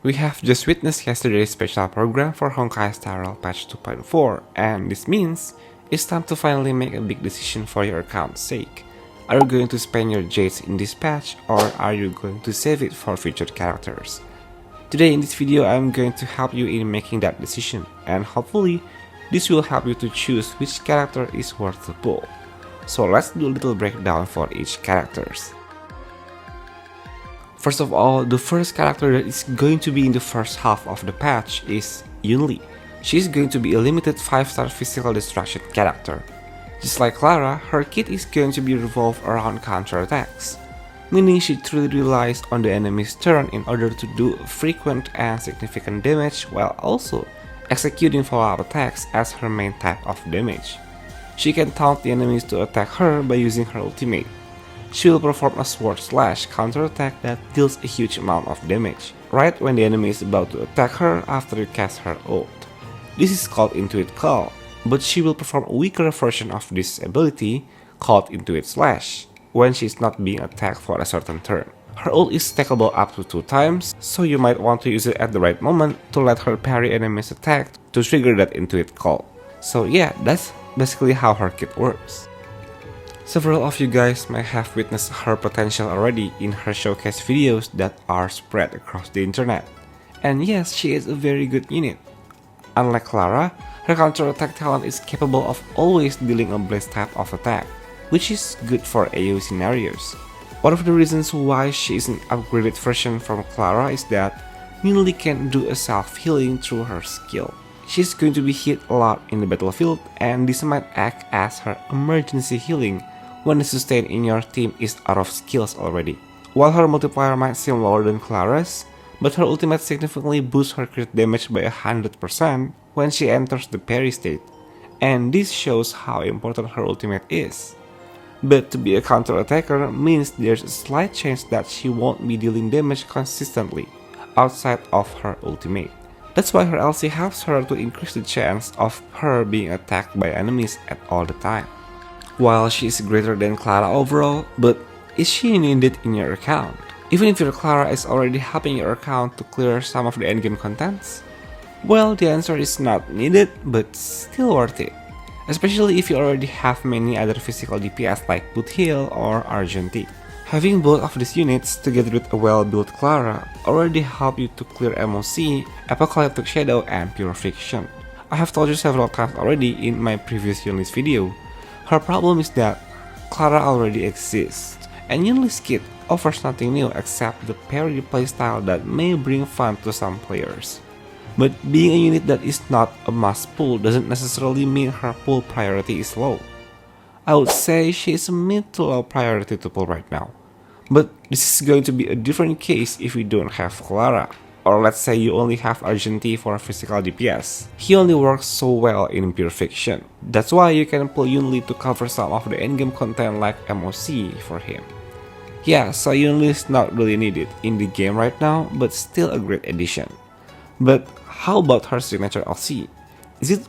We have just witnessed yesterday's special program for Honkai Star patch 2.4, and this means it's time to finally make a big decision for your account's sake. Are you going to spend your jades in this patch, or are you going to save it for featured characters? Today in this video I'm going to help you in making that decision, and hopefully this will help you to choose which character is worth the pull. So let's do a little breakdown for each characters. First of all, the first character that is going to be in the first half of the patch is Yunli. She is going to be a limited 5-star physical destruction character. Just like Clara, her kit is going to be revolved around counter-attacks, meaning she truly relies on the enemy's turn in order to do frequent and significant damage while also executing follow-up attacks as her main type of damage. She can taunt the enemies to attack her by using her ultimate. She will perform a sword slash counter-attack that deals a huge amount of damage, right when the enemy is about to attack her after you cast her ult. This is called Intuit Call, but she will perform a weaker version of this ability called Intuit Slash when she is not being attacked for a certain turn. Her ult is stackable up to 2 times, so you might want to use it at the right moment to let her parry enemies' attack to trigger that Intuit Call. So yeah, that's basically how her kit works. Several of you guys may have witnessed her potential already in her showcase videos that are spread across the internet. And yes, she is a very good unit. Unlike Clara, her counter-attack talent is capable of always dealing a blaze type of attack, which is good for AoE scenarios. One of the reasons why she is an upgraded version from Clara is that Yunli can do a self-healing through her skill. She's going to be hit a lot in the battlefield, and this might act as her emergency healing when the sustain in your team is out of skills already. While her multiplier might seem lower than Clara's, but her ultimate significantly boosts her crit damage by 100% when she enters the parry state, and this shows how important her ultimate is. But to be a counter-attacker means there's a slight chance that she won't be dealing damage consistently outside of her ultimate. That's why her LC helps her to increase the chance of her being attacked by enemies at all the time. While she is greater than Clara overall, but is she needed in your account? Even if your Clara is already helping your account to clear some of the endgame contents? Well, the answer is not needed, but still worth it. Especially if you already have many other physical DPS like Boot Heal or Argenti. Having both of these units together with a well-built Clara already help you to clear MOC, Apocalyptic Shadow, and Purification. I have told you several times already in my previous Yunli's video. Her problem is that Clara already exists, and Yunli's kit offers nothing new except the parry playstyle that may bring fun to some players. But being a unit that is not a must pull doesn't necessarily mean her pull priority is low. I would say she is a mid to low priority to pull right now. But this is going to be a different case if you don't have Clara. Or let's say you only have Argenti for physical DPS. He only works so well in Purification. That's why you can pull Yunli to cover some of the endgame content like MOC for him. Yeah, so Yunli is not really needed in the game right now, but still a great addition. But how about her signature LC? Is it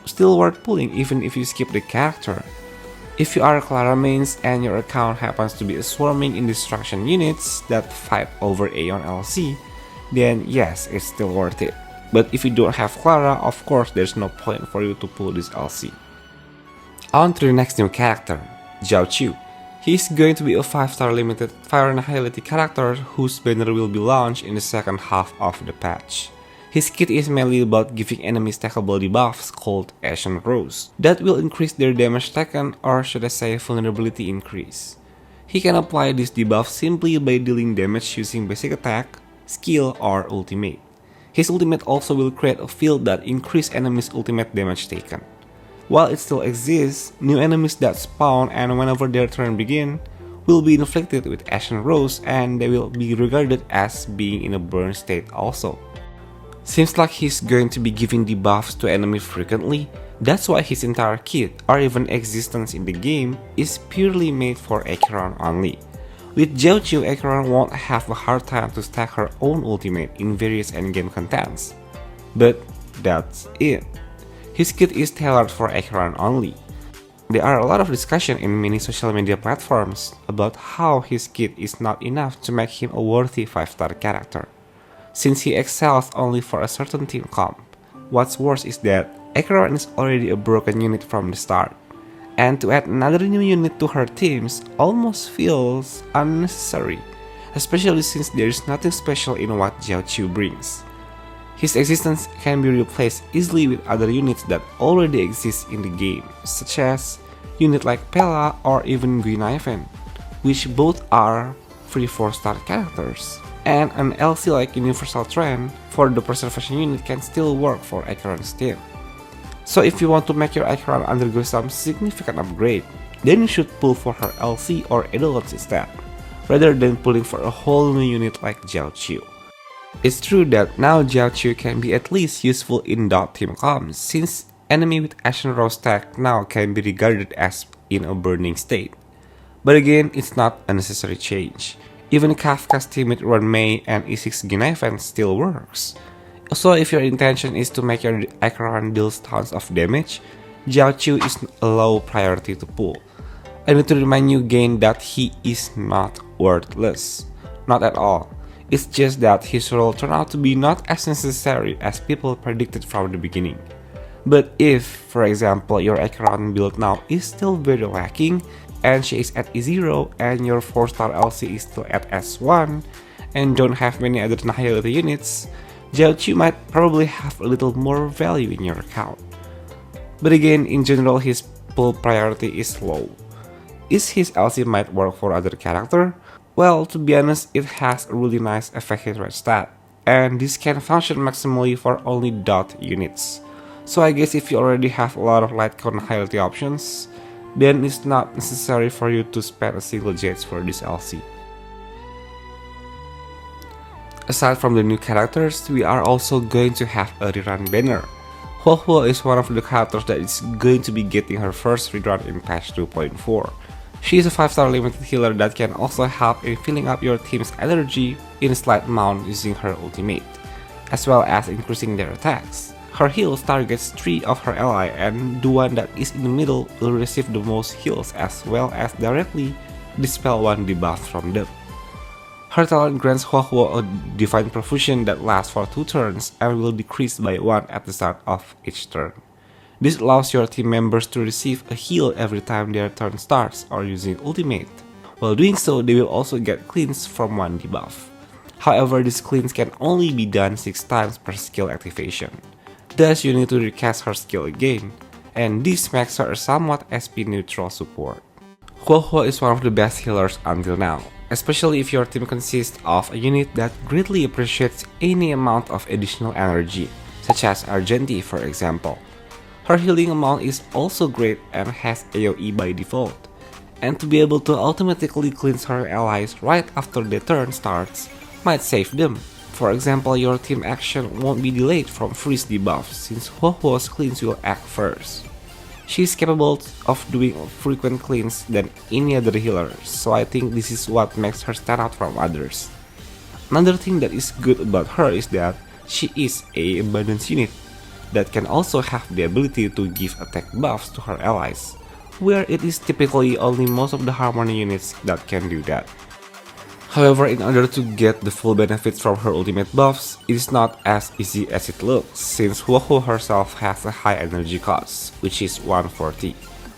still worth pulling even if you skip the character? If you are Clara mains and your account happens to be swarming in destruction units that fight over Aeon LC, then yes, it's still worth it. But if you don't have Clara, of course there's no point for you to pull this LC. On to the next new character, Jiaoqiu. He is going to be a 5-star limited Fire Annihility character whose banner will be launched in the second half of the patch. His kit is mainly about giving enemies stackable debuffs called Ashen Rose that will increase their damage taken, or should I say vulnerability increase. He can apply this debuff simply by dealing damage using basic attack, skill, or ultimate. His ultimate also will create a field that increases enemies' ultimate damage taken. While it still exists, new enemies that spawn and whenever their turn begin will be inflicted with Ashen Rose, and they will be regarded as being in a burn state also. Seems like he's going to be giving debuffs to enemies frequently, that's why his entire kit or even existence in the game is purely made for Acheron only. With Jiaoqiu, Acheron won't have a hard time to stack her own ultimate in various endgame contents. But that's it. His kit is tailored for Acheron only. There are a lot of discussion in many social media platforms about how his kit is not enough to make him a worthy 5-star character. since he excels only for a certain team comp. What's worse is that Acheron is already a broken unit from the start, and to add another new unit to her teams almost feels unnecessary, especially since there is nothing special in what Jiaoqiu brings. His existence can be replaced easily with other units that already exist in the game, such as units like Pella or even Guinaifen, which both are free 4-star characters. And an LC like Universal Trend for the preservation unit can still work for Acheron's team. So if you want to make your Acheron undergo some significant upgrade, then you should pull for her LC or Eidolons instead, rather than pulling for a whole new unit like Jiaoqiu. It's true that now Jiaoqiu can be at least useful in dot team comms, since enemy with Ashen Rose tag now can be regarded as in a burning state. But again, it's not a necessary change. Even Kafka's team with Runmei and E6 Guinaifen still works. So if your intention is to make your Acheron deal tons of damage, Jiaoqiu is a low priority to pull. I need to remind you again that he is not worthless. Not at all. It's just that his role turned out to be not as necessary as people predicted from the beginning. But if, for example, your Acheron build now is still very lacking, and she is at E0 and your 4-star LC is still at S1, and don't have many other Nihility units, Jiaoqiu might probably have a little more value in your account. But again, in general, his pull priority is low. Is his LC might work for other character? Well, to be honest, it has a really nice effect hit rate stat, and this can function maximally for only dot units. So I guess if you already have a lot of light cone Nihility options, then it's not necessary for you to spend a single Jets for this LC. Aside from the new characters, we are also going to have a rerun banner. Huohuo is one of the characters that is going to be getting her first rerun in patch 2.4. She is a 5-star limited healer that can also help in filling up your team's energy in a slight amount using her ultimate, as well as increasing their attacks. Her heals targets 3 of her ally, and the one that is in the middle will receive the most heals as well as directly dispel one debuff from them. Her talent grants Huohuo a divine profusion that lasts for 2 turns and will decrease by 1 at the start of each turn. This allows your team members to receive a heal every time their turn starts or using ultimate. While doing so, they will also get cleanse from 1 debuff. However, this cleanse can only be done 6 times per skill activation. Thus, you need to recast her skill again, and this makes her a somewhat SP neutral support. Huohuo is one of the best healers until now, especially if your team consists of a unit that greatly appreciates any amount of additional energy, such as Argenti for example. Her healing amount is also great and has AoE by default, and to be able to automatically cleanse her allies right after the turn starts might save them. For example, your team action won't be delayed from freeze debuffs since Huohuo's cleanse will act first. She is capable of doing frequent cleans than any other healer, so I think this is what makes her stand out from others. Another thing that is good about her is that she is a abundance unit that can also have the ability to give attack buffs to her allies, where it is typically only most of the Harmony units that can do that. However, in order to get the full benefits from her ultimate buffs, it is not as easy as it looks, since Huohuo herself has a high energy cost, which is 140.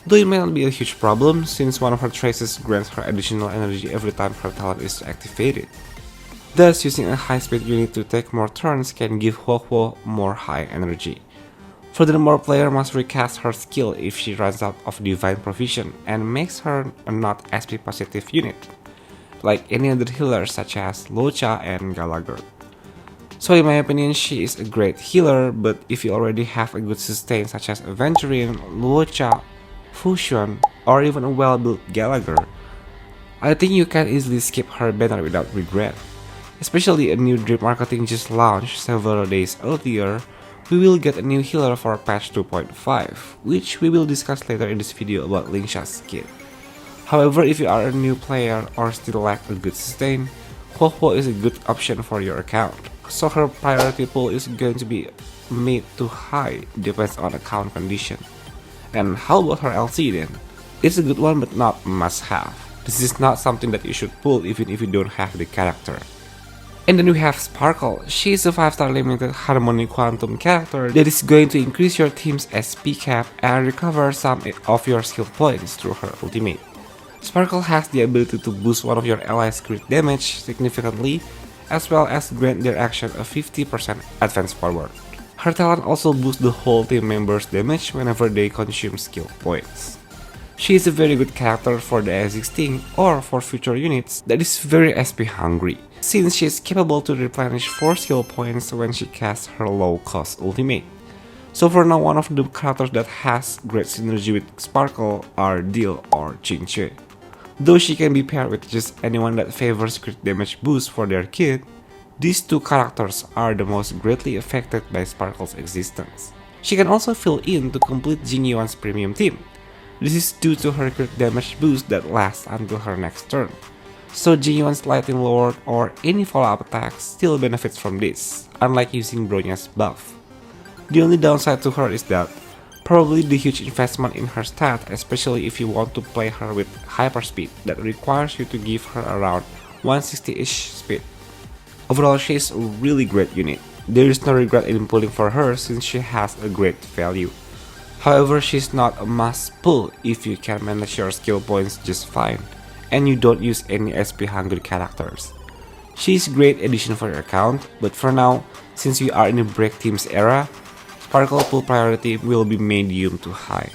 Though it may not be a huge problem, since one of her traces grants her additional energy every time her talent is activated. Thus, using a high speed unit to take more turns can give Huohuo more high energy. Furthermore, player must recast her skill if she runs out of divine provision and makes her a not SP positive unit, like any other healer such as Locha and Gallagher. So in my opinion, she is a great healer, but if you already have a good sustain such as Aventurine, Locha, Fusion, or even a well-built Gallagher, I think you can easily skip her banner without regret. Especially a new drip marketing just launched several days earlier, we will get a new healer for patch 2.5, which we will discuss later in this video about Lingsha's kit. However, if you are a new player or still lack a good sustain, Huohuo is a good option for your account, so her priority pool is going to be mid to high, depends on account condition. And how about her LC then? It's a good one but not must have. This is not something that you should pull even if you don't have the character. And then we have Sparkle. She is a 5-star limited Harmony Quantum character that is going to increase your team's SP cap and recover some of your skill points through her ultimate. Sparkle has the ability to boost one of your allies' crit damage significantly, as well as grant their action a 50% advance forward. Her talent also boosts the whole team members' damage whenever they consume skill points. She is a very good character for the existing or for future units that is very SP hungry, since she is capable to replenish 4 skill points when she casts her low cost ultimate. So for now, one of the characters that has great synergy with Sparkle are Deal or Qingque. Though she can be paired with just anyone that favors crit damage boost for their kit, these two characters are the most greatly affected by Sparkle's existence. She can also fill in to complete Jingyuan's premium team. This is due to her crit damage boost that lasts until her next turn. So Jingyuan's Lightning Lord or any follow-up attack still benefits from this, unlike using Bronya's buff. The only downside to her is that probably the huge investment in her stat, especially if you want to play her with hyperspeed that requires you to give her around 160-ish speed. Overall, she is a really great unit. There is no regret in pulling for her since she has a great value. However, she's not a must pull if you can manage your skill points just fine, and you don't use any SP hungry characters. She's a great addition for your account, but for now, since we are in the break teams era, Sparkle pull priority will be medium to high.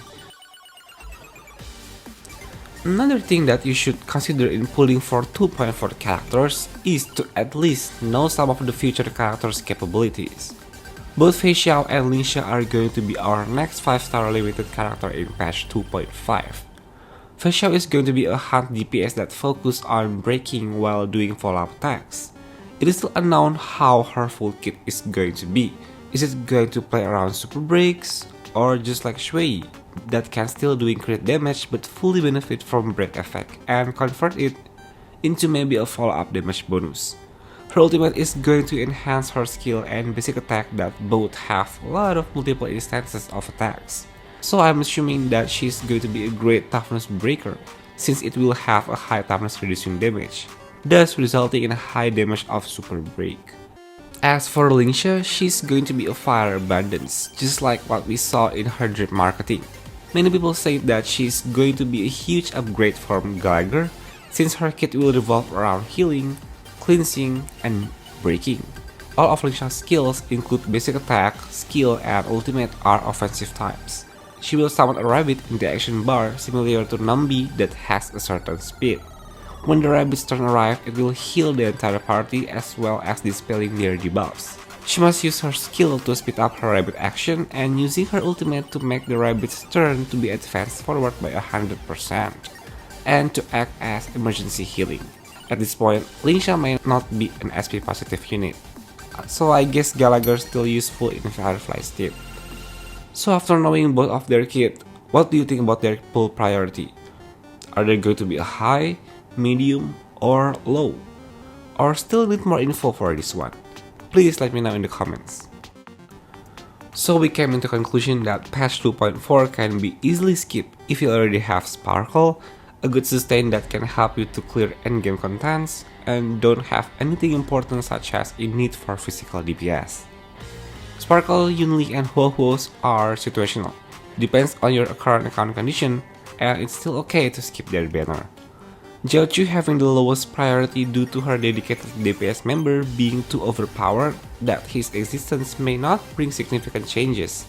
Another thing that you should consider in pulling for 2.4 characters is to at least know some of the future characters' capabilities. Both Feixiao and Lingsha are going to be our next 5-star limited character in patch 2.5. Feixiao is going to be a hunt DPS that focuses on breaking while doing follow-up attacks. It is still unknown how her full kit is going to be. Is it going to play around super breaks, or just like Shui, that can still do crit damage but fully benefit from break effect and convert it into maybe a follow-up damage bonus? Her ultimate is going to enhance her skill and basic attack that both have a lot of multiple instances of attacks. So I'm assuming that she's going to be a great toughness breaker, since it will have a high toughness reducing damage, thus resulting in a high damage of super break. As for Lingsha, she's going to be a fire abundance, just like what we saw in her drip marketing. Many people say that she's going to be a huge upgrade from Gallagher, since her kit will revolve around healing, cleansing, and breaking. All of Lingsha's skills include basic attack, skill, and ultimate are offensive types. She will summon a rabbit in the action bar similar to Nambi that has a certain speed. When the rabbit's turn arrives, it will heal the entire party as well as dispelling their debuffs. She must use her skill to speed up her rabbit action and using her ultimate to make the rabbit's turn to be advanced forward by 100% and to act as emergency healing. At this point, Lingsha may not be an SP positive unit, so I guess Gallagher still useful in Firefly's team. So after knowing both of their kit, what do you think about their pull priority? Are they going to be a high, medium, or low? Or still need more info for this one? Please let me know in the comments. So we came into conclusion that patch 2.4 can be easily skipped if you already have Sparkle, a good sustain that can help you to clear endgame contents, and don't have anything important such as a need for physical DPS. Sparkle, Yunli, and Huohuo are situational, depends on your current account condition, and it's still okay to skip their banner. Jiaoqiu having the lowest priority due to her dedicated DPS member being too overpowered that his existence may not bring significant changes,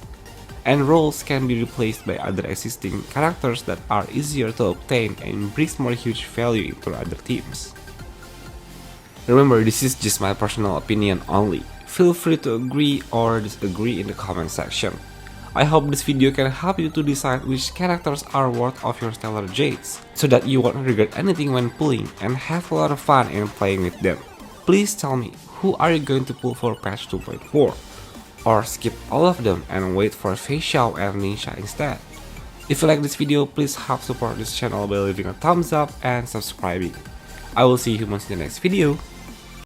and roles can be replaced by other existing characters that are easier to obtain and brings more huge value into other teams. Remember, this is just my personal opinion only. Feel free to agree or disagree in the comment section. I hope this video can help you to decide which characters are worth of your stellar jades, so that you won't regret anything when pulling and have a lot of fun in playing with them. Please tell me, who are you going to pull for patch 2.4? Or skip all of them and wait for Feixiao and Lingsha instead? If you like this video, please help support this channel by leaving a thumbs up and subscribing. I will see you in the next video.